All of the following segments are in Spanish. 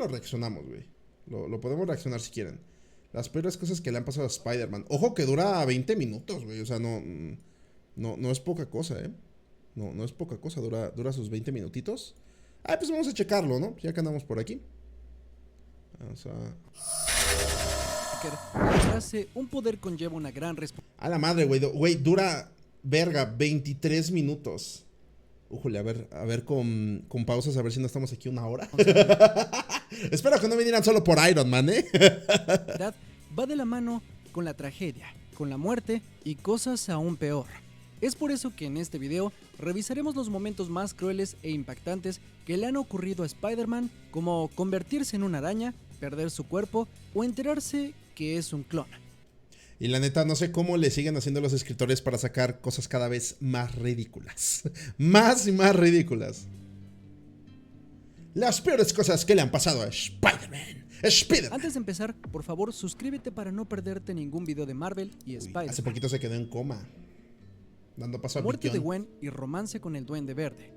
lo reaccionamos, güey. Lo podemos reaccionar si quieren. Las peores cosas que le han pasado a Spider-Man. Ojo que dura 20 minutos, güey. O sea, no es poca cosa, ¿eh? No es poca cosa. Dura sus 20 minutitos. Ah, pues vamos a checarlo, ¿no? Ya que andamos por aquí. Vamos a... Un poder conlleva una gran responsabilidad. A la madre, güey. Güey, dura, verga, 23 minutos. Ujule, a ver con pausas, a ver si no estamos aquí una hora. Espero que no vinieran solo por Iron Man, ¿eh? Va de la mano con la tragedia, con la muerte y cosas aún peor. Es por eso que en este video revisaremos los momentos más crueles e impactantes que le han ocurrido a Spider-Man, como convertirse en una araña, perder su cuerpo o enterarse que es un clon. Y la neta, no sé cómo le siguen haciendo los escritores para sacar cosas cada vez más ridículas. Más y más ridículas. Las peores cosas que le han pasado a Spider-Man. Antes de empezar, por favor, suscríbete para no perderte ningún video de Marvel y Spider-Man. Hace poquito se quedó en coma. Dando paso a Muerte Billón. de Gwen y romance con el Duende Verde.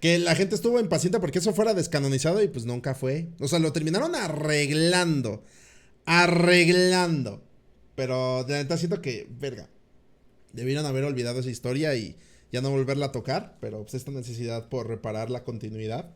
Que la gente estuvo impaciente porque eso fuera descanonizado y pues nunca fue. O sea, lo terminaron arreglando. Pero de neta siento que, verga, debieron haber olvidado esa historia y ya no volverla a tocar. Pero pues esta necesidad por reparar la continuidad.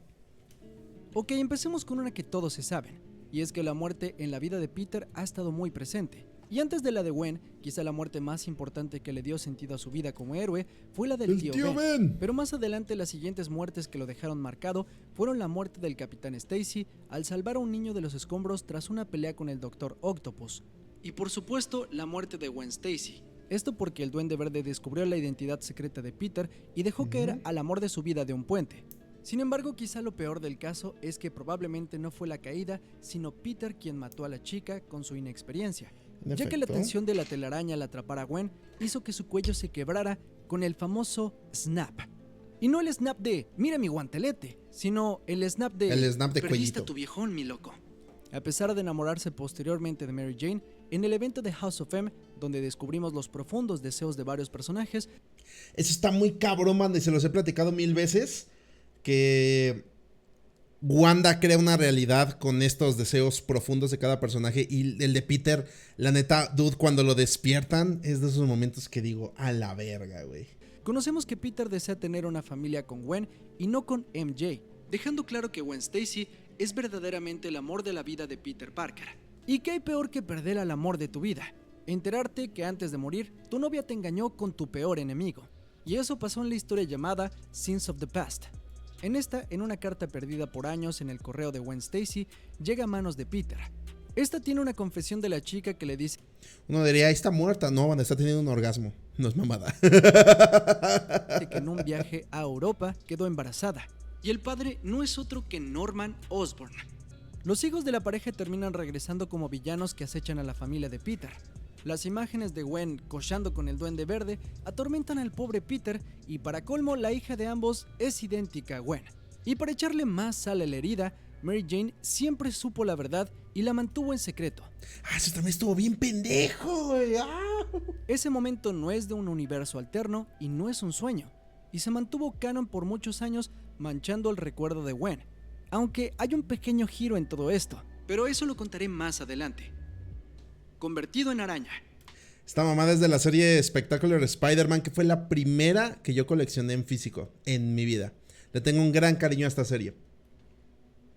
Ok, empecemos con una que todos se saben. Y es que la muerte en la vida de Peter ha estado muy presente. Y antes de la de Gwen, quizá la muerte más importante que le dio sentido a su vida como héroe fue la del tío Ben. Pero más adelante las siguientes muertes que lo dejaron marcado fueron la muerte del Capitán Stacy al salvar a un niño de los escombros tras una pelea con el Dr. Octopus. Y por supuesto la muerte de Gwen Stacy. Esto porque el Duende Verde descubrió la identidad secreta de Peter y dejó caer al amor de su vida de un puente. Sin embargo, quizá lo peor del caso es que probablemente no fue la caída, sino Peter quien mató a la chica con su inexperiencia. Ya que la tensión de la telaraña al atrapar a Gwen hizo que su cuello se quebrara con el famoso snap. Y no el snap de mira mi guantelete, sino el snap de perdiste cuellito a tu viejón, mi loco. A pesar de enamorarse posteriormente de Mary Jane, en el evento de House of M, donde descubrimos los profundos deseos de varios personajes. Eso está muy cabrón, man, y se los he platicado 1000 veces. Que Wanda crea una realidad con estos deseos profundos de cada personaje. Y el de Peter, la neta, dude, cuando lo despiertan, es de esos momentos que digo, a la verga, güey. Conocemos que Peter desea tener una familia con Gwen y no con MJ, dejando claro que Gwen Stacy es verdaderamente el amor de la vida de Peter Parker. ¿Y qué hay peor que perder al amor de tu vida? Enterarte que antes de morir, tu novia te engañó con tu peor enemigo. Y eso pasó en la historia llamada Sins of the Past. En una carta perdida por años en el correo de Gwen Stacy, llega a manos de Peter. Esta tiene una confesión de la chica que le dice: uno diría, ahí está muerta. No, Wanda está teniendo un orgasmo. No es mamada. que en un viaje a Europa quedó embarazada. Y el padre no es otro que Norman Osborn. Los hijos de la pareja terminan regresando como villanos que acechan a la familia de Peter. Las imágenes de Gwen cochando con el Duende Verde atormentan al pobre Peter y para colmo la hija de ambos es idéntica a Gwen. Y para echarle más sal a la herida, Mary Jane siempre supo la verdad y la mantuvo en secreto. Eso también estuvo bien pendejo, güey. Ese momento no es de un universo alterno y no es un sueño. Y se mantuvo canon por muchos años manchando el recuerdo de Gwen. Aunque hay un pequeño giro en todo esto, pero eso lo contaré más adelante. Convertido en araña. Esta mamada es de la serie Spectacular Spider-Man, que fue la primera que yo coleccioné en físico en mi vida. Le tengo un gran cariño a esta serie.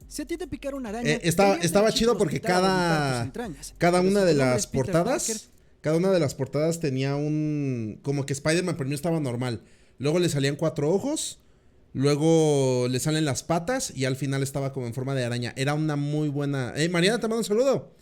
Si a ti te picara una araña, estaba chido porque cada una de las portadas, cada una de las portadas tenía un, como que Spider-Man primero estaba normal, luego le salían 4 ojos, luego le salen las patas y al final estaba como en forma de araña. Era una muy buena. Mariana, te mando un saludo.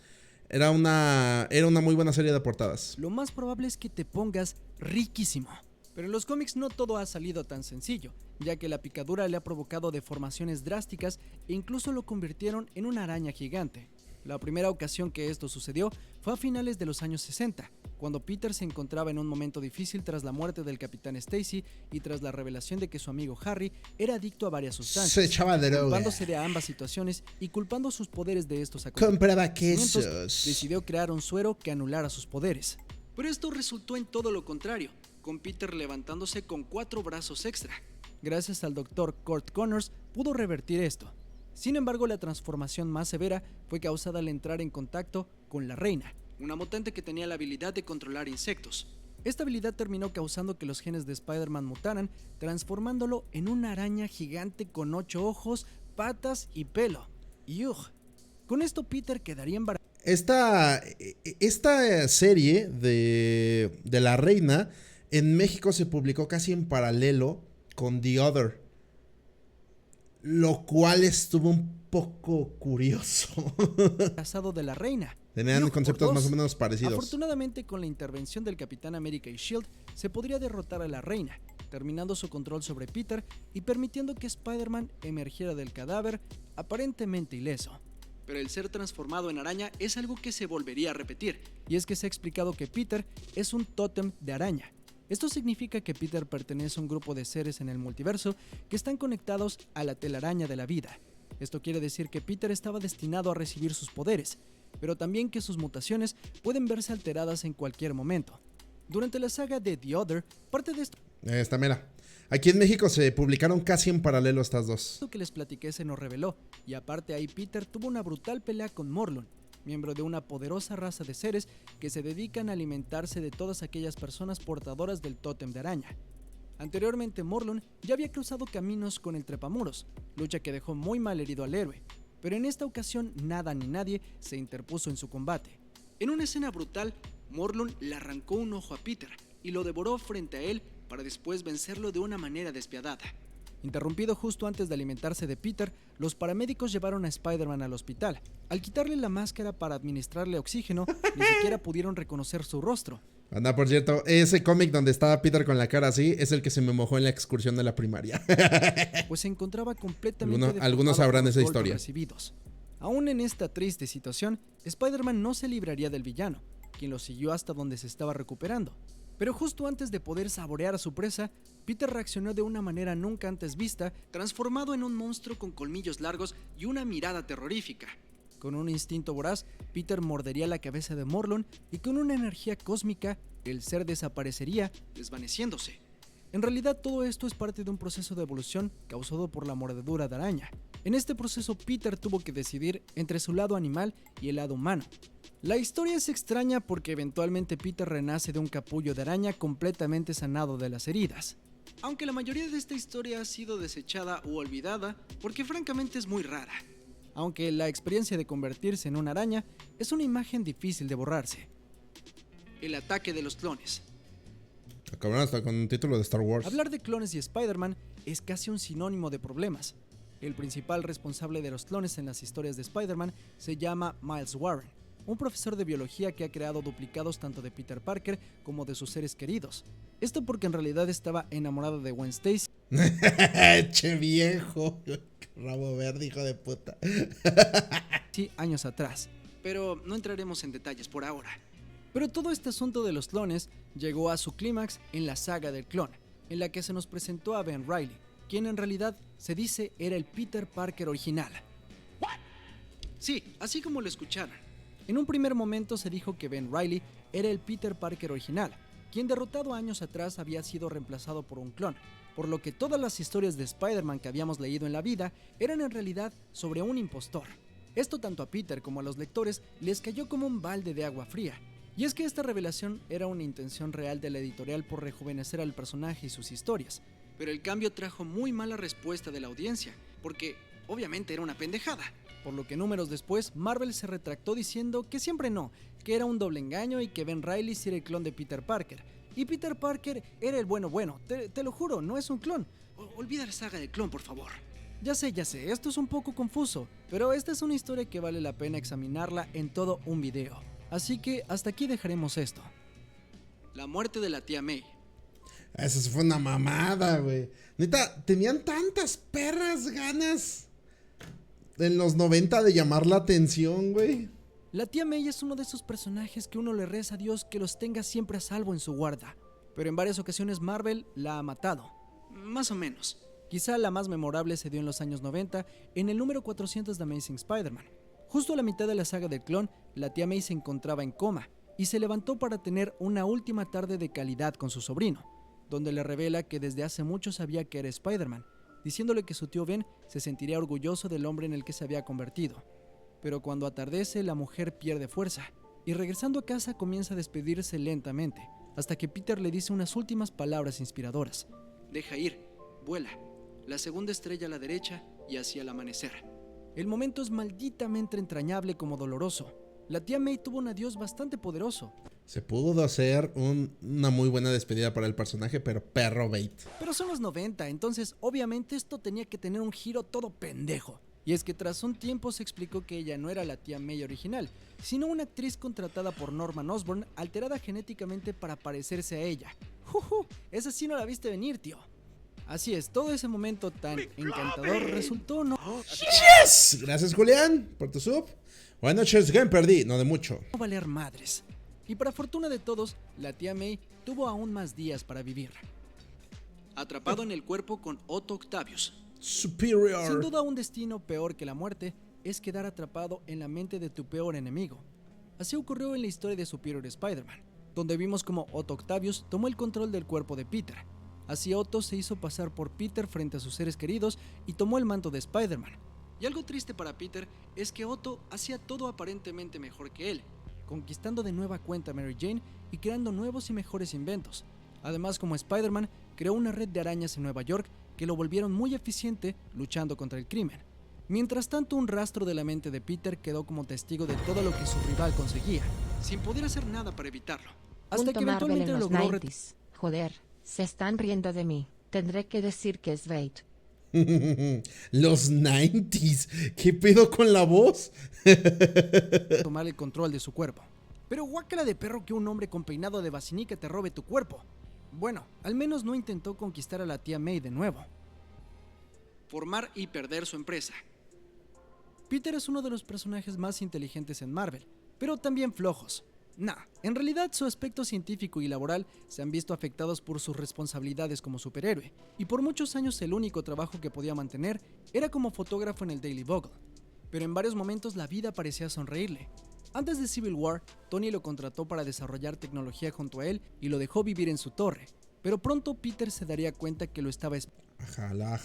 Era una muy buena serie de portadas. Lo más probable es que te pongas riquísimo. Pero en los cómics no todo ha salido tan sencillo, ya que la picadura le ha provocado deformaciones drásticas e incluso lo convirtieron en una araña gigante. La primera ocasión que esto sucedió fue a finales de los años 60, cuando Peter se encontraba en un momento difícil tras la muerte del Capitán Stacy y tras la revelación de que su amigo Harry era adicto a varias sustancias. Se echaba droga. Culpándose de ambas situaciones y culpando sus poderes de estos compraba quesos. Decidió crear un suero que anulara sus poderes. Pero esto resultó en todo lo contrario, con Peter levantándose con 4 brazos extra. Gracias al Dr. Kurt Connors pudo revertir esto. Sin embargo, la transformación más severa fue causada al entrar en contacto con la Reina, una mutante que tenía la habilidad de controlar insectos. Esta habilidad terminó causando que los genes de Spider-Man mutaran, transformándolo en una araña gigante con 8 ojos, patas y pelo. ¡Yuj! Con esto Peter quedaría embarazado. Esta serie de la Reina en México se publicó casi en paralelo con The Other, lo cual estuvo un poco curioso. De la Reina. Tenían conceptos más o menos parecidos. Afortunadamente, con la intervención del Capitán América y S.H.I.E.L.D., se podría derrotar a la Reina, terminando su control sobre Peter y permitiendo que Spider-Man emergiera del cadáver aparentemente ileso. Pero el ser transformado en araña es algo que se volvería a repetir, y es que se ha explicado que Peter es un tótem de araña. Esto significa que Peter pertenece a un grupo de seres en el multiverso que están conectados a la telaraña de la vida. Esto quiere decir que Peter estaba destinado a recibir sus poderes, pero también que sus mutaciones pueden verse alteradas en cualquier momento. Durante la saga de The Other, parte de esto... Mira. Aquí en México se publicaron casi en paralelo estas dos. Lo que les platiqué se nos reveló, y aparte ahí Peter tuvo una brutal pelea con Morlun, miembro de una poderosa raza de seres que se dedican a alimentarse de todas aquellas personas portadoras del tótem de araña. Anteriormente Morlun ya había cruzado caminos con el Trepamuros, lucha que dejó muy mal herido al héroe, pero en esta ocasión nada ni nadie se interpuso en su combate. En una escena brutal, Morlun le arrancó un ojo a Peter y lo devoró frente a él para después vencerlo de una manera despiadada. Interrumpido justo antes de alimentarse de Peter, los paramédicos llevaron a Spider-Man al hospital. Al quitarle la máscara para administrarle oxígeno, ni siquiera pudieron reconocer su rostro. Anda, por cierto, ese cómic donde estaba Peter con la cara así es el que se me mojó en la excursión de la primaria. Pues se encontraba completamente algunos sabrán esa historia. Recibidos. Aún en esta triste situación, Spider-Man no se libraría del villano, quien lo siguió hasta donde se estaba recuperando. Pero justo antes de poder saborear a su presa, Peter reaccionó de una manera nunca antes vista, transformado en un monstruo con colmillos largos y una mirada terrorífica. Con un instinto voraz, Peter mordería la cabeza de Morlun y con una energía cósmica, el ser desaparecería, desvaneciéndose. En realidad todo esto es parte de un proceso de evolución causado por la mordedura de araña. En este proceso Peter tuvo que decidir entre su lado animal y el lado humano. La historia es extraña porque eventualmente Peter renace de un capullo de araña completamente sanado de las heridas. Aunque la mayoría de esta historia ha sido desechada u olvidada porque francamente es muy rara. Aunque la experiencia de convertirse en una araña es una imagen difícil de borrarse. El ataque de los clones. Acabaron hasta con un título de Star Wars. Hablar de clones y Spider-Man es casi un sinónimo de problemas. El principal responsable de los clones en las historias de Spider-Man se llama Miles Warren, un profesor de biología que ha creado duplicados tanto de Peter Parker como de sus seres queridos. Esto porque en realidad estaba enamorado de Gwen Stacy. Che viejo, rabo verde, hijo de puta. Sí, años atrás, pero no entraremos en detalles por ahora. Pero todo este asunto de los clones llegó a su clímax en la saga del clon, en la que se nos presentó a Ben Reilly, quien en realidad se dice era el Peter Parker original. ¿What? Sí, así como lo escucharon. En un primer momento se dijo que Ben Reilly era el Peter Parker original, quien derrotado años atrás había sido reemplazado por un clon, por lo que todas las historias de Spider-Man que habíamos leído en la vida eran en realidad sobre un impostor. Esto tanto a Peter como a los lectores les cayó como un balde de agua fría. Y es que esta revelación era una intención real de la editorial por rejuvenecer al personaje y sus historias, pero el cambio trajo muy mala respuesta de la audiencia, porque obviamente era una pendejada. Por lo que números después, Marvel se retractó diciendo que siempre no, que era un doble engaño y que Ben Reilly sí era el clon de Peter Parker. Y Peter Parker era el bueno, te lo juro, no es un clon. Olvida la saga del clon, por favor. Ya sé, esto es un poco confuso, pero esta es una historia que vale la pena examinarla en todo un video. Así que hasta aquí dejaremos esto. La muerte de la tía May. Esa fue una mamada, güey. Neta, tenían tantas perras ganas en los 90 de llamar la atención, güey. La tía May es uno de esos personajes que uno le reza a Dios que los tenga siempre a salvo en su guarda. Pero en varias ocasiones Marvel la ha matado. Más o menos. Quizá la más memorable se dio en los años 90 en el número 400 de Amazing Spider-Man. Justo a la mitad de la saga del clon, la tía May se encontraba en coma y se levantó para tener una última tarde de calidad con su sobrino, donde le revela que desde hace mucho sabía que era Spider-Man, diciéndole que su tío Ben se sentiría orgulloso del hombre en el que se había convertido. Pero cuando atardece, la mujer pierde fuerza, y regresando a casa comienza a despedirse lentamente, hasta que Peter le dice unas últimas palabras inspiradoras. Deja ir, vuela, la segunda estrella a la derecha y hacia el amanecer. El momento es malditamente entrañable como doloroso. La tía May tuvo un adiós bastante poderoso. Se pudo hacer una muy buena despedida para el personaje, pero perro bait. Pero son los 90, entonces obviamente esto tenía que tener un giro todo pendejo. Y es que tras un tiempo se explicó que ella no era la tía May original, sino una actriz contratada por Norman Osborn, alterada genéticamente para parecerse a ella. Esa sí no la viste venir, tío. Así es, todo ese momento tan encantador resultó no... ¡Yes! Gracias, Julián, por tu sub. Buenas noches, Game perdí, no de mucho. No valer madres. Y para fortuna de todos, la tía May tuvo aún más días para vivir. Atrapado en el cuerpo con Otto Octavius. Superior. Sin duda un destino peor que la muerte es quedar atrapado en la mente de tu peor enemigo. Así ocurrió en la historia de Superior Spider-Man, donde vimos como Otto Octavius tomó el control del cuerpo de Peter. Así Otto se hizo pasar por Peter frente a sus seres queridos y tomó el manto de Spider-Man. Y algo triste para Peter es que Otto hacía todo aparentemente mejor que él, conquistando de nueva cuenta a Mary Jane y creando nuevos y mejores inventos. Además, como Spider-Man, creó una red de arañas en Nueva York que lo volvieron muy eficiente luchando contra el crimen. Mientras tanto, un rastro de la mente de Peter quedó como testigo de todo lo que su rival conseguía, sin poder hacer nada para evitarlo. Hasta que eventualmente logró... Joder, se están riendo de mí. Tendré que decir que es bait. Los 90s. ¿Qué pedo con la voz? tomar el control de su cuerpo. Pero guácala de perro que un hombre con peinado de vacinica te robe tu cuerpo. Bueno, al menos no intentó conquistar a la tía May de nuevo. Formar y perder su empresa. Peter es uno de los personajes más inteligentes en Marvel, pero también flojos. En realidad su aspecto científico y laboral se han visto afectados por sus responsabilidades como superhéroe, y por muchos años el único trabajo que podía mantener era como fotógrafo en el Daily Bugle. Pero en varios momentos la vida parecía sonreírle. Antes de Civil War, Tony lo contrató para desarrollar tecnología junto a él y lo dejó vivir en su torre, pero pronto Peter se daría cuenta que lo estaba Jala.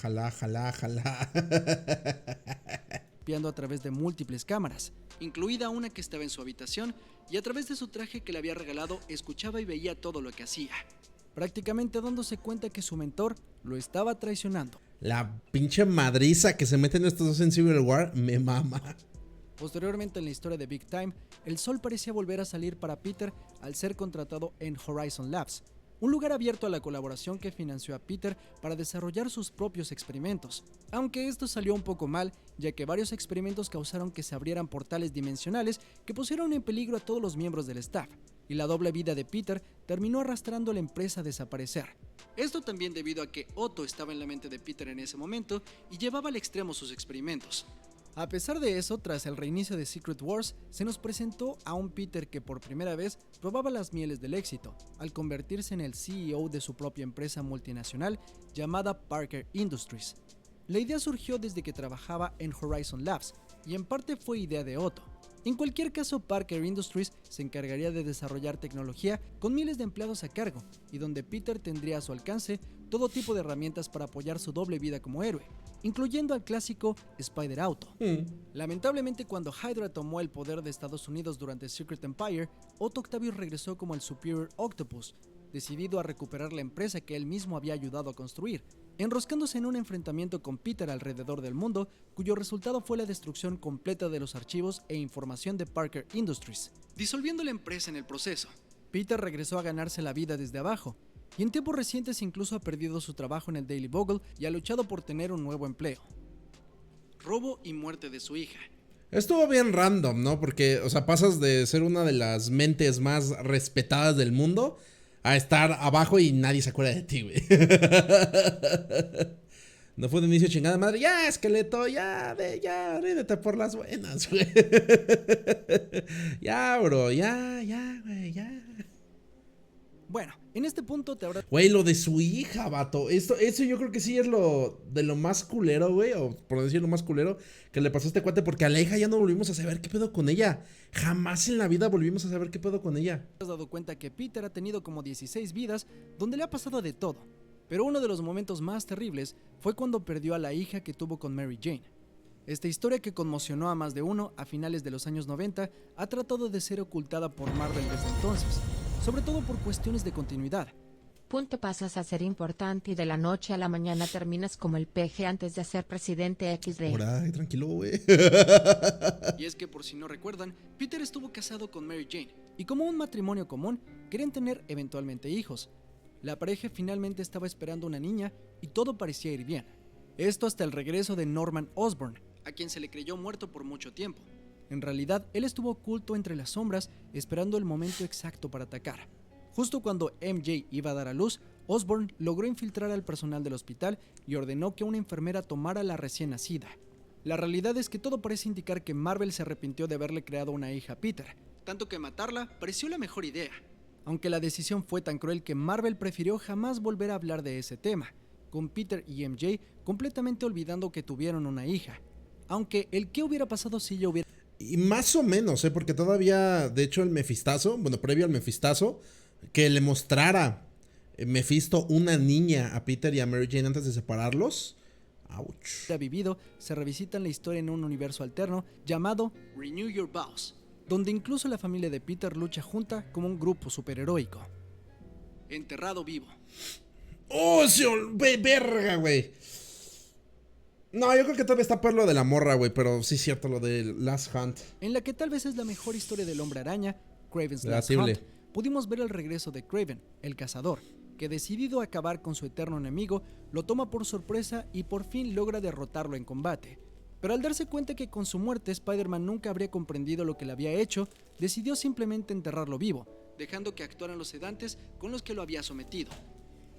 espiando a través de múltiples cámaras, incluida una que estaba en su habitación, y a través de su traje que le había regalado escuchaba y veía todo lo que hacía, prácticamente dándose cuenta que su mentor lo estaba traicionando. La pinche madriza que se meten estos dos en Civil War me mama. Posteriormente en la historia de Big Time, el sol parecía volver a salir para Peter al ser contratado en Horizon Labs, un lugar abierto a la colaboración que financió a Peter para desarrollar sus propios experimentos. Aunque esto salió un poco mal, ya que varios experimentos causaron que se abrieran portales dimensionales que pusieron en peligro a todos los miembros del staff, y la doble vida de Peter terminó arrastrando a la empresa a desaparecer. Esto también debido a que Otto estaba en la mente de Peter en ese momento y llevaba al extremo sus experimentos. A pesar de eso, tras el reinicio de Secret Wars, se nos presentó a un Peter que por primera vez probaba las mieles del éxito, al convertirse en el CEO de su propia empresa multinacional llamada Parker Industries. La idea surgió desde que trabajaba en Horizon Labs, y en parte fue idea de Otto. En cualquier caso, Parker Industries se encargaría de desarrollar tecnología con miles de empleados a cargo, y donde Peter tendría a su alcance todo tipo de herramientas para apoyar su doble vida como héroe, incluyendo al clásico Spider-Auto. Lamentablemente, cuando Hydra tomó el poder de Estados Unidos durante Secret Empire, Otto Octavius regresó como el Superior Octopus, decidido a recuperar la empresa que él mismo había ayudado a construir, enroscándose en un enfrentamiento con Peter alrededor del mundo, cuyo resultado fue la destrucción completa de los archivos e información de Parker Industries, disolviendo la empresa en el proceso. Peter regresó a ganarse la vida desde abajo, y en tiempos recientes incluso ha perdido su trabajo en el Daily Bugle y ha luchado por tener un nuevo empleo. Robo y muerte de su hija. Estuvo bien random, ¿no? Porque, o sea, pasas de ser una de las mentes más respetadas del mundo a estar abajo y nadie se acuerda de ti, güey. No fue de inicio chingada madre. Ya, esqueleto, ya, ríndete por las buenas, güey. Ya, bro, ya, güey, ya. Bueno, en este punto te habrá... Güey, lo de su hija, vato. Eso yo creo que sí es lo más culero, güey. O por decir lo más culero que le pasó a este cuate. Porque a la hija ya no volvimos a saber qué pedo con ella. Jamás en la vida volvimos a saber qué pedo con ella. ¿Te has dado cuenta que Peter ha tenido como 16 vidas donde le ha pasado de todo? Pero uno de los momentos más terribles fue cuando perdió a la hija que tuvo con Mary Jane. Esta historia, que conmocionó a más de uno a finales de los años 90, ha tratado de ser ocultada por Marvel desde entonces, sobre todo por cuestiones de continuidad. Pasas a ser importante y de la noche a la mañana terminas como el peje antes de ser presidente XD. Ay, tranquilo, güey. Y es que, por si no recuerdan, Peter estuvo casado con Mary Jane, y como un matrimonio común, querían tener eventualmente hijos. La pareja finalmente estaba esperando una niña y todo parecía ir bien. Esto hasta el regreso de Norman Osborn, a quien se le creyó muerto por mucho tiempo. En realidad, él estuvo oculto entre las sombras, esperando el momento exacto para atacar. Justo cuando MJ iba a dar a luz, Osborn logró infiltrar al personal del hospital y ordenó que una enfermera tomara a la recién nacida. La realidad es que todo parece indicar que Marvel se arrepintió de haberle creado una hija a Peter, tanto que matarla pareció la mejor idea. Aunque la decisión fue tan cruel que Marvel prefirió jamás volver a hablar de ese tema, con Peter y MJ completamente olvidando que tuvieron una hija. Aunque el qué hubiera pasado si ella hubiera... Y más o menos, porque todavía, de hecho, el Mefistazo, previo al Mefistazo, que le mostrara Mephisto una niña a Peter y a Mary Jane antes de separarlos. Ouch. Ha vivido, se revisitan la historia en un universo alterno llamado Renew Your Vows, donde incluso la familia de Peter lucha junta como un grupo superheroico. Enterrado vivo. ¡Oh, verga, güey! No, yo creo que todavía está por lo de la morra, güey, pero sí es cierto lo de Last Hunt. En la que tal vez es la mejor historia del Hombre Araña, Kraven's Last Hunt, pudimos ver el regreso de Kraven, el cazador, que decidido a acabar con su eterno enemigo, lo toma por sorpresa y por fin logra derrotarlo en combate. Pero al darse cuenta que con su muerte Spider-Man nunca habría comprendido lo que le había hecho, decidió simplemente enterrarlo vivo, dejando que actuaran los sedantes con los que lo había sometido.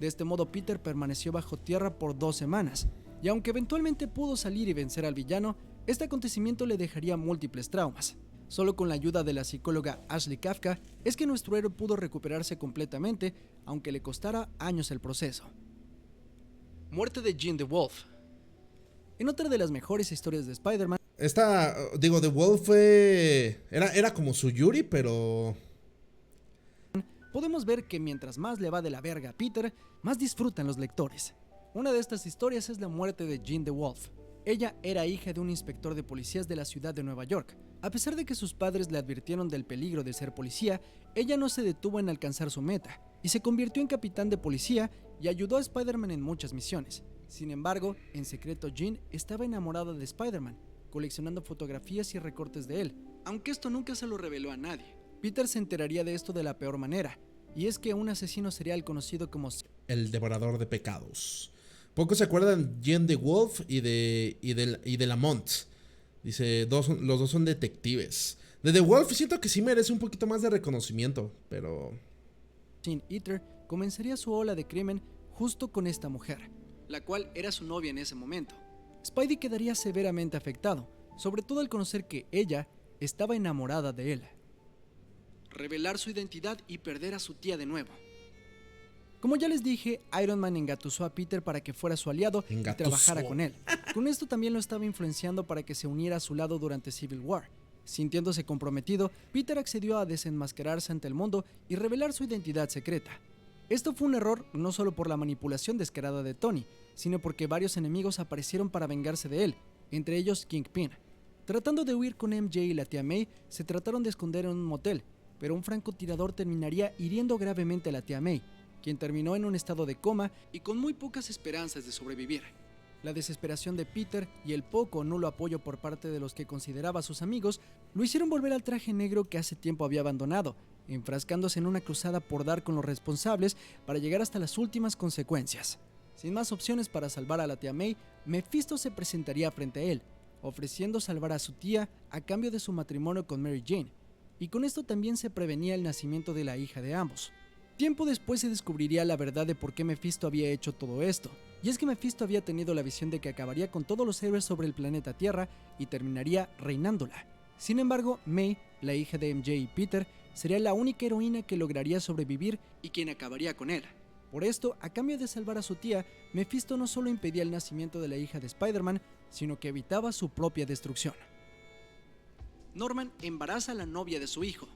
De este modo Peter permaneció bajo tierra por 2 semanas, y aunque eventualmente pudo salir y vencer al villano, este acontecimiento le dejaría múltiples traumas. Solo con la ayuda de la psicóloga Ashley Kafka es que nuestro héroe pudo recuperarse completamente, aunque le costara años el proceso. Muerte de Jean the Wolf. En otra de las mejores historias de Spider-Man, The Wolf fue... Era como su Yuri, pero... podemos ver que mientras más le va de la verga a Peter, más disfrutan los lectores. Una de estas historias es la muerte de Jean the Wolf. Ella era hija de un inspector de policías de la ciudad de Nueva York. A pesar de que sus padres le advirtieron del peligro de ser policía, ella no se detuvo en alcanzar su meta y se convirtió en capitán de policía y ayudó a Spider-Man en muchas misiones. Sin embargo, en secreto Jean estaba enamorada de Spider-Man, coleccionando fotografías y recortes de él, aunque esto nunca se lo reveló a nadie. Peter se enteraría de esto de la peor manera, y es que un asesino serial conocido como el devorador de pecados. Pocos se acuerdan Jean the Wolf y de Lamont. Dice, los dos son detectives. De The Wolf siento que sí merece un poquito más de reconocimiento, pero... Sin Eater comenzaría su ola de crimen justo con esta mujer, la cual era su novia en ese momento. Spidey quedaría severamente afectado, sobre todo al conocer que ella estaba enamorada de él. Revelar su identidad y perder a su tía de nuevo. Como ya les dije, Iron Man engatusó a Peter para que fuera su aliado y trabajara con él. Con esto también lo estaba influenciando para que se uniera a su lado durante Civil War. Sintiéndose comprometido, Peter accedió a desenmascararse ante el mundo y revelar su identidad secreta. Esto fue un error no solo por la manipulación descarada de Tony, sino porque varios enemigos aparecieron para vengarse de él, entre ellos Kingpin. Tratando de huir con MJ y la tía May, se trataron de esconder en un motel, pero un francotirador terminaría hiriendo gravemente a la tía May, quien terminó en un estado de coma y con muy pocas esperanzas de sobrevivir. La desesperación de Peter y el poco o nulo apoyo por parte de los que consideraba sus amigos lo hicieron volver al traje negro que hace tiempo había abandonado, enfrascándose en una cruzada por dar con los responsables para llegar hasta las últimas consecuencias. Sin más opciones para salvar a la tía May, Mephisto se presentaría frente a él, ofreciendo salvar a su tía a cambio de su matrimonio con Mary Jane, y con esto también se prevenía el nacimiento de la hija de ambos. Tiempo después se descubriría la verdad de por qué Mephisto había hecho todo esto, y es que Mephisto había tenido la visión de que acabaría con todos los héroes sobre el planeta Tierra y terminaría reinándola. Sin embargo, May, la hija de MJ y Peter, sería la única heroína que lograría sobrevivir y quien acabaría con él. Por esto, a cambio de salvar a su tía, Mephisto no solo impedía el nacimiento de la hija de Spider-Man, sino que evitaba su propia destrucción. Norman embaraza a la novia de su hijo.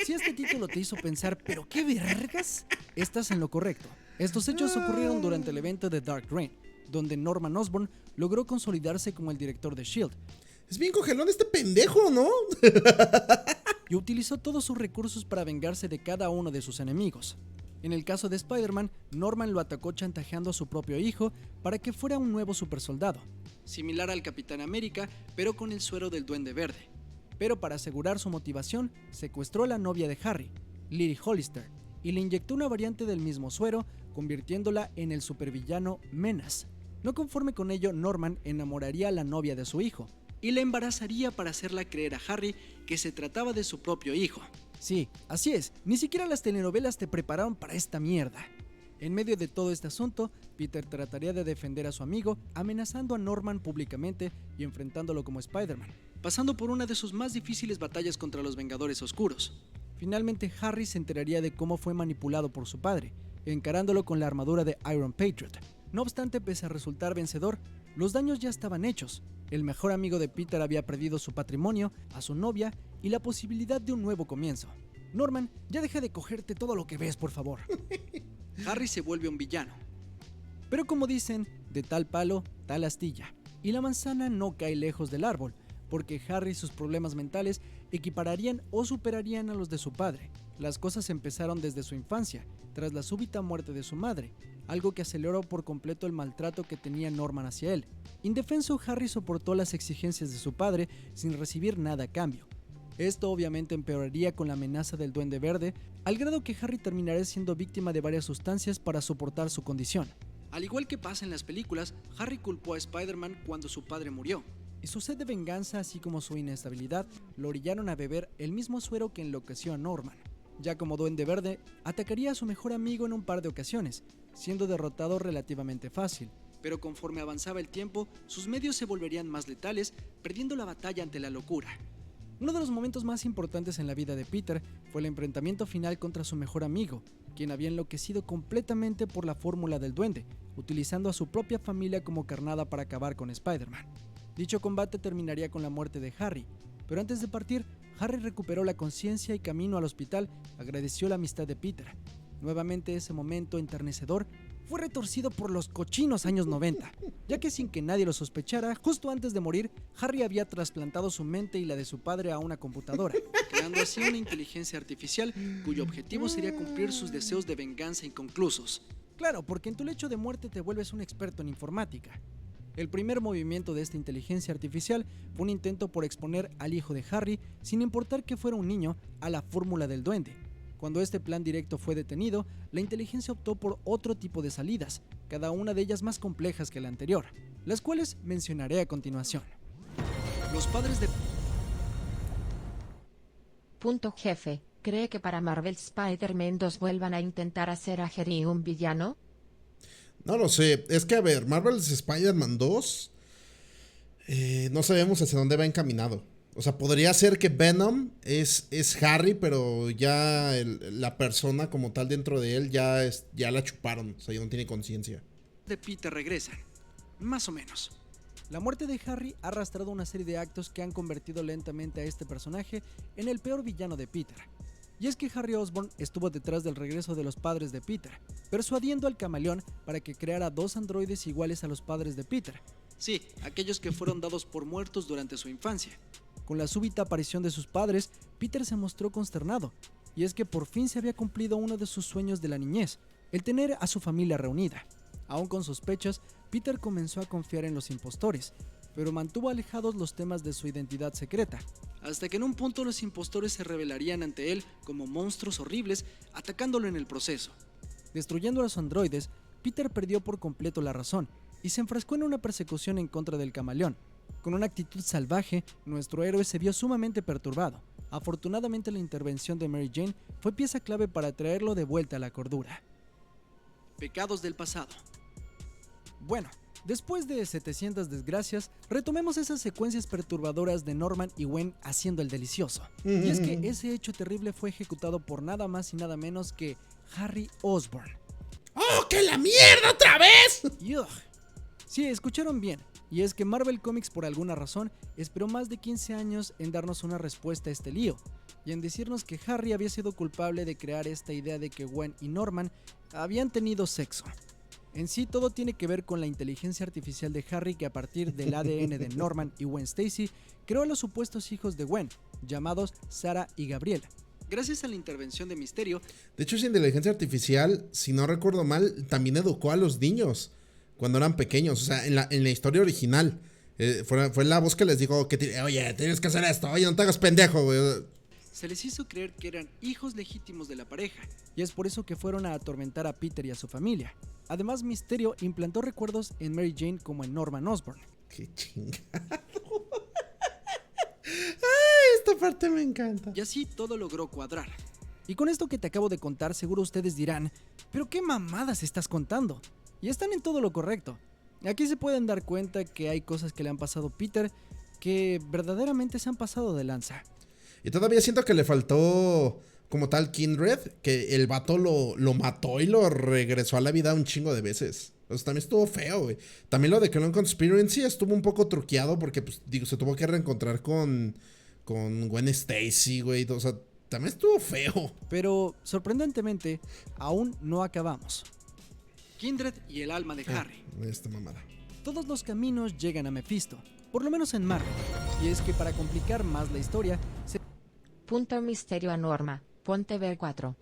Si este título te hizo pensar, ¿pero qué vergas?, estás en lo correcto. Estos hechos ocurrieron durante el evento de Dark Reign, donde Norman Osborn logró consolidarse como el director de S.H.I.E.L.D. Es bien cogelón este pendejo, ¿no? Y utilizó todos sus recursos para vengarse de cada uno de sus enemigos. En el caso de Spider-Man, Norman lo atacó chantajeando a su propio hijo para que fuera un nuevo supersoldado, similar al Capitán América, pero con el suero del Duende Verde. Pero para asegurar su motivación, secuestró a la novia de Harry, Lily Hollister, y le inyectó una variante del mismo suero, convirtiéndola en el supervillano Menace. No conforme con ello, Norman enamoraría a la novia de su hijo, y la embarazaría para hacerla creer a Harry que se trataba de su propio hijo. Sí, así es, ni siquiera las telenovelas te prepararon para esta mierda. En medio de todo este asunto, Peter trataría de defender a su amigo, amenazando a Norman públicamente y enfrentándolo como Spider-Man, pasando por una de sus más difíciles batallas contra los Vengadores Oscuros. Finalmente, Harry se enteraría de cómo fue manipulado por su padre, encarándolo con la armadura de Iron Patriot. No obstante, pese a resultar vencedor, los daños ya estaban hechos. El mejor amigo de Peter había perdido su patrimonio, a su novia y la posibilidad de un nuevo comienzo. Norman, ya deja de cogerte todo lo que ves, por favor. Harry se vuelve un villano. Pero como dicen, de tal palo, tal astilla. Y la manzana no cae lejos del árbol, porque Harry y sus problemas mentales equipararían o superarían a los de su padre. Las cosas empezaron desde su infancia, tras la súbita muerte de su madre, algo que aceleró por completo el maltrato que tenía Norman hacia él. Indefenso, Harry soportó las exigencias de su padre sin recibir nada a cambio. Esto obviamente empeoraría con la amenaza del Duende Verde, al grado que Harry terminaría siendo víctima de varias sustancias para soportar su condición. Al igual que pasa en las películas, Harry culpó a Spider-Man cuando su padre murió, y su sed de venganza, así como su inestabilidad, lo orillaron a beber el mismo suero que enloqueció a Norman. Ya como Duende Verde, atacaría a su mejor amigo en un par de ocasiones, siendo derrotado relativamente fácil, pero conforme avanzaba el tiempo, sus medios se volverían más letales, perdiendo la batalla ante la locura. Uno de los momentos más importantes en la vida de Peter fue el enfrentamiento final contra su mejor amigo, quien había enloquecido completamente por la fórmula del duende, utilizando a su propia familia como carnada para acabar con Spider-Man. Dicho combate terminaría con la muerte de Harry, pero antes de partir, Harry recuperó la conciencia y camino al hospital agradeció la amistad de Peter. Nuevamente ese momento enternecedor fue retorcido por los cochinos años 90, ya que sin que nadie lo sospechara, justo antes de morir, Harry había trasplantado su mente y la de su padre a una computadora, creando así una inteligencia artificial cuyo objetivo sería cumplir sus deseos de venganza inconclusos. Claro, porque en tu lecho de muerte te vuelves un experto en informática. El primer movimiento de esta inteligencia artificial fue un intento por exponer al hijo de Harry, sin importar que fuera un niño, a la fórmula del duende. Cuando este plan directo fue detenido, la inteligencia optó por otro tipo de salidas, cada una de ellas más complejas que la anterior, las cuales mencionaré a continuación. Los padres de... Jefe, ¿cree que para Marvel Spider-Man 2 vuelvan a intentar hacer a Harry un villano? No lo sé, es que a ver, Marvel's Spider-Man 2 no sabemos hacia dónde va encaminado. O sea, podría ser que Venom es Harry, pero ya la persona como tal dentro de él ya la chuparon, o sea, ya no tiene conciencia. De Peter regresan, más o menos. La muerte de Harry ha arrastrado una serie de actos que han convertido lentamente a este personaje en el peor villano de Peter. Y es que Harry Osborn estuvo detrás del regreso de los padres de Peter, persuadiendo al Camaleón para que creara dos androides iguales a los padres de Peter. Sí, aquellos que fueron dados por muertos durante su infancia. Con la súbita aparición de sus padres, Peter se mostró consternado, y es que por fin se había cumplido uno de sus sueños de la niñez, el tener a su familia reunida. Aún con sospechas, Peter comenzó a confiar en los impostores, pero mantuvo alejados los temas de su identidad secreta, hasta que en un punto los impostores se rebelarían ante él como monstruos horribles, atacándolo en el proceso. Destruyendo a los androides, Peter perdió por completo la razón, y se enfrascó en una persecución en contra del Camaleón. Con una actitud salvaje, nuestro héroe se vio sumamente perturbado. Afortunadamente la intervención de Mary Jane fue pieza clave para traerlo de vuelta a la cordura. Pecados del pasado. Bueno, después de 700 desgracias, retomemos esas secuencias perturbadoras de Norman y Gwen haciendo el delicioso. Y es que ese hecho terrible fue ejecutado por nada más y nada menos que Harry Osborn. ¡Oh, que la mierda otra vez! ¡Yuck! Sí, escucharon bien. Y es que Marvel Comics, por alguna razón, esperó más de 15 años en darnos una respuesta a este lío, y en decirnos que Harry había sido culpable de crear esta idea de que Gwen y Norman habían tenido sexo. En sí, todo tiene que ver con la inteligencia artificial de Harry, que a partir del ADN de Norman y Gwen Stacy creó a los supuestos hijos de Gwen, llamados Sarah y Gabriel. Gracias a la intervención de Mysterio. De hecho, esa inteligencia artificial, si no recuerdo mal, también educó a los niños cuando eran pequeños. O sea, en la historia original. Fue la voz que les dijo que, oye, tienes que hacer esto, oye, no te hagas pendejo, güey. Se les hizo creer que eran hijos legítimos de la pareja, y es por eso que fueron a atormentar a Peter y a su familia. Además, Mysterio implantó recuerdos en Mary Jane como en Norman Osborn. Qué chingado. Ay, esta parte me encanta. Y así todo logró cuadrar. Y con esto que te acabo de contar, seguro ustedes dirán, ¿pero qué mamadas estás contando? Y están en todo lo correcto. Aquí se pueden dar cuenta que hay cosas que le han pasado a Peter que verdaderamente se han pasado de lanza. Y todavía siento que le faltó como tal Kindred, que el vato lo mató y lo regresó a la vida un chingo de veces. O sea, también estuvo feo, güey. También lo de Clone Conspiracy estuvo un poco truqueado porque, pues, digo, se tuvo que reencontrar con Gwen Stacy, güey. O sea, también estuvo feo. Pero, sorprendentemente, aún no acabamos. Kindred y el alma de Harry. Esta mamada. Todos los caminos llegan a Mephisto, por lo menos en Marvel. Y es que para complicar más la historia, se Punto Mysterio a Norma, ponte B4.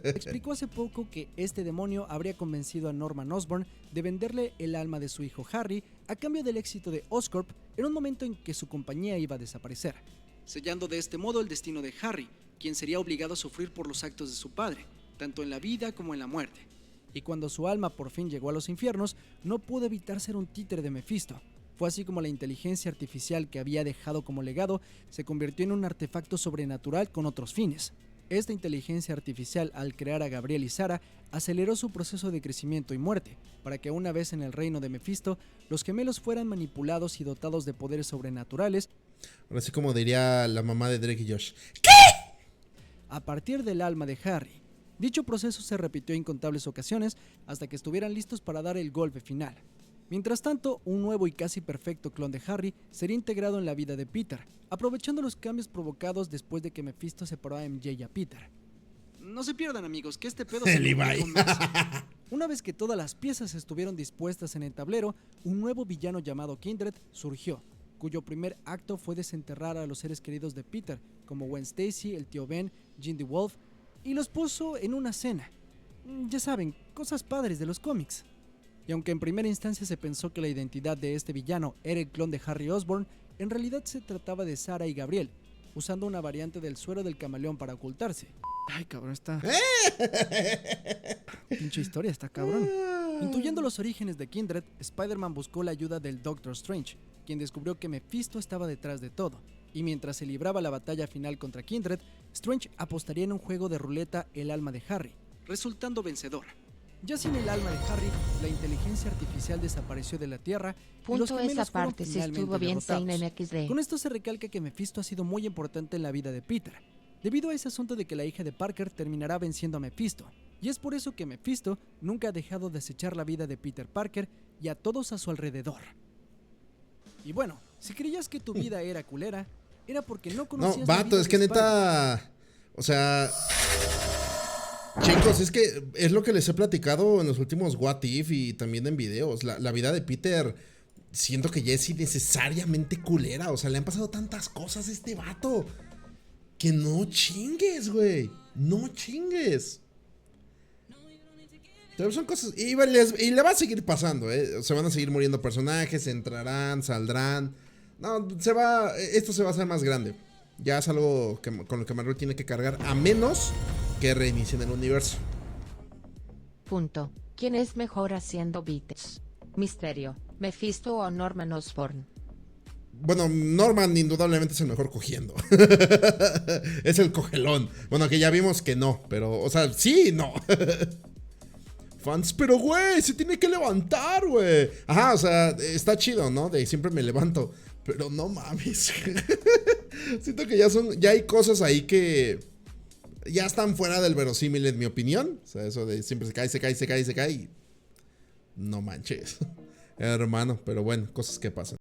explicó hace poco que este demonio habría convencido a Norman Osborn de venderle el alma de su hijo Harry a cambio del éxito de Oscorp en un momento en que su compañía iba a desaparecer, sellando de este modo el destino de Harry, quien sería obligado a sufrir por los actos de su padre, tanto en la vida como en la muerte. Y cuando su alma por fin llegó a los infiernos, no pudo evitar ser un títere de Mephisto. Fue así como la inteligencia artificial que había dejado como legado se convirtió en un artefacto sobrenatural con otros fines. Esta inteligencia artificial, al crear a Gabriel y Sarah, aceleró su proceso de crecimiento y muerte, para que una vez en el reino de Mephisto, los gemelos fueran manipulados y dotados de poderes sobrenaturales. Ahora sí, como diría la mamá de Drake y Josh. A partir del alma de Harry. Dicho proceso se repitió incontables ocasiones hasta que estuvieran listos para dar el golpe final. Mientras tanto, un nuevo y casi perfecto clon de Harry sería integrado en la vida de Peter, aprovechando los cambios provocados después de que Mephisto separó a MJ y a Peter. No se pierdan, amigos, que este pedo se complicó más. Una vez que todas las piezas estuvieron dispuestas en el tablero, un nuevo villano llamado Kindred surgió, cuyo primer acto fue desenterrar a los seres queridos de Peter, como Gwen Stacy, el tío Ben, Jean DeWolf, y los puso en una cena. Ya saben, cosas padres de los cómics. Y aunque en primera instancia se pensó que la identidad de este villano era el clon de Harry Osborn, en realidad se trataba de Sarah y Gabriel, usando una variante del suero del camaleón para ocultarse. Ay, cabrón, está... Pinche historia, está cabrón. Intuyendo los orígenes de Kindred, Spider-Man buscó la ayuda del Doctor Strange, quien descubrió que Mephisto estaba detrás de todo. Y mientras se libraba la batalla final contra Kindred, Strange apostaría en un juego de ruleta el alma de Harry, resultando vencedor. Ya sin el alma de Harry, la inteligencia artificial desapareció de la Tierra y los gemelos Esa fueron parte sí finalmente estuvo bien derrotados. XD. Con esto se recalca que Mephisto ha sido muy importante en la vida de Peter, debido a ese asunto de que la hija de Parker terminará venciendo a Mephisto. Y es por eso que Mephisto nunca ha dejado de acechar la vida de Peter Parker y a todos a su alrededor. Y bueno, si creías que tu vida era culera, era porque no conocías la vato, vida es que de Spider-Man. neta. O sea. Chicos, es que es lo que les he platicado en los últimos What If y también en videos. La vida de Peter, siento que ya es innecesariamente culera. O sea, le han pasado tantas cosas a este vato que no chingues, güey. No chingues. Pero son cosas. Y le va a seguir pasando, ¿eh? Se van a seguir muriendo personajes, entrarán, saldrán. No, esto se va a hacer más grande. Ya es algo con lo que Marvel tiene que cargar, a menos que reinicien el universo. Punto. ¿Quién es mejor haciendo beats? Mysterio, Mephisto o Norman Osborn. Bueno, Norman indudablemente es el mejor cogiendo. Es el cogelón. Bueno, que ya vimos que no, pero, o sea, sí y no. Fans, pero güey, se tiene que levantar, güey. Ajá, o sea, está chido, ¿no? De siempre me levanto. Pero no mames. Siento que ya hay cosas ahí que ya están fuera del verosímil, en mi opinión. O sea, eso de siempre se cae. No manches. hermano, pero bueno, cosas que pasan.